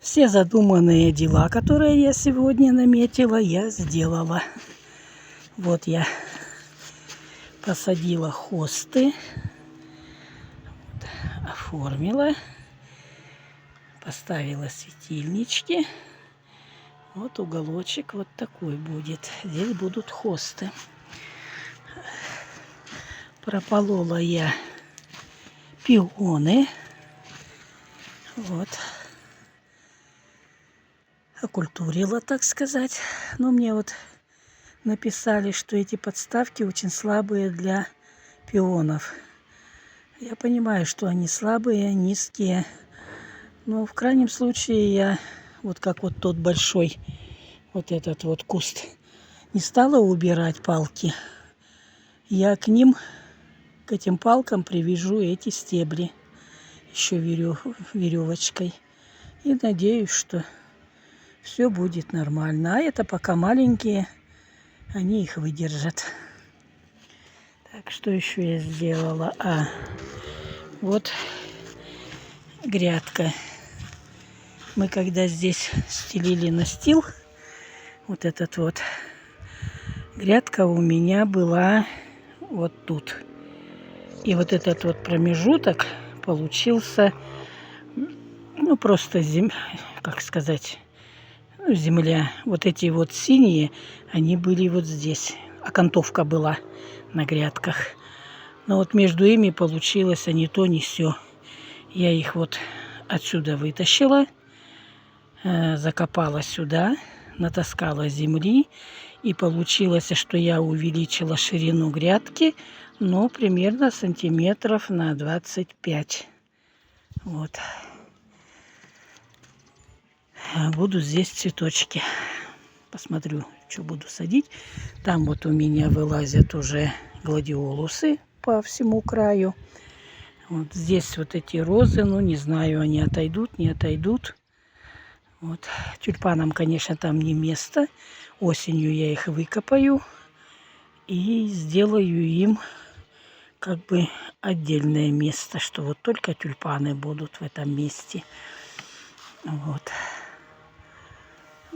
Все задуманные дела, которые я сегодня наметила, я сделала. Вот я посадила хосты, оформила, поставила светильнички. Вот уголочек вот такой будет. Здесь будут хосты. Прополола я пионы. Вот. Окультурила, так сказать. Но мне вот написали, что эти подставки очень слабые для пионов. Я понимаю, что они слабые, низкие. Но в крайнем случае я, вот как вот тот большой, вот этот вот куст, не стала убирать палки. Я к ним, к этим палкам привяжу эти стебли еще веревочкой. И надеюсь, что все будет нормально. А это пока маленькие, они их выдержат. Так, что еще я сделала? Вот грядка. Мы когда здесь стелили настил, вот этот вот, грядка у меня была вот тут. И вот этот вот промежуток получился, ну, просто как сказать, ну, земля. Вот эти вот синие, они были вот здесь. Окантовка была на грядках. Но вот между ими получилось ни то, ни сё. Я их вот отсюда вытащила, закопала сюда, натаскала земли. И получилось, что я увеличила ширину грядки, но примерно сантиметров на 25. Вот. Буду здесь цветочки. Посмотрю, что буду садить. Там вот у меня вылазят уже гладиолусы по всему краю. Вот здесь вот эти розы, ну не знаю, они отойдут, не отойдут. Вот. Тюльпанам, конечно, там не место. Осенью я их выкопаю и сделаю им как бы отдельное место, что вот только тюльпаны будут в этом месте. Вот.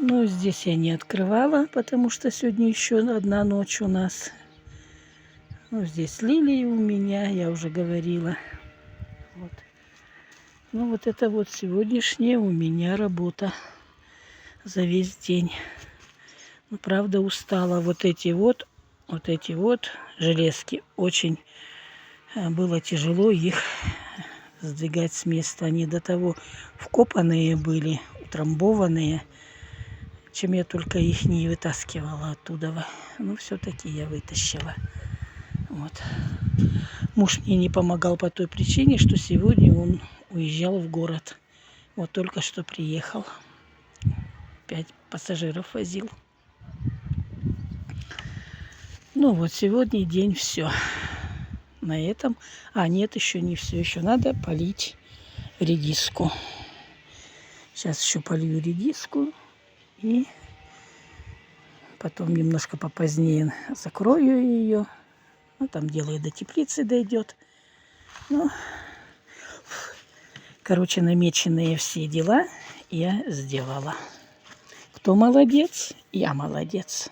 Но здесь я не открывала, потому что сегодня еще одна ночь у нас. Ну, здесь лилии у меня, я уже говорила. Вот. Ну, вот это вот сегодняшняя у меня работа за весь день. Ну, правда, устала. Вот эти вот железки, очень было тяжело их сдвигать с места. Они до того вкопанные были, утрамбованные, чем я только их не вытаскивала оттуда. Но все-таки я вытащила. Вот. Муж мне не помогал по той причине, что сегодня он уезжал в город. Вот только что приехал. 5 пассажиров возил. Ну вот, сегодня день все. На этом. Нет, еще не все. Еще надо полить редиску. Сейчас еще полью редиску. И потом немножко попозднее закрою ее. Ну, там дело и до теплицы дойдет. Ну, короче, намеченные все дела я сделала. Кто молодец? Я молодец.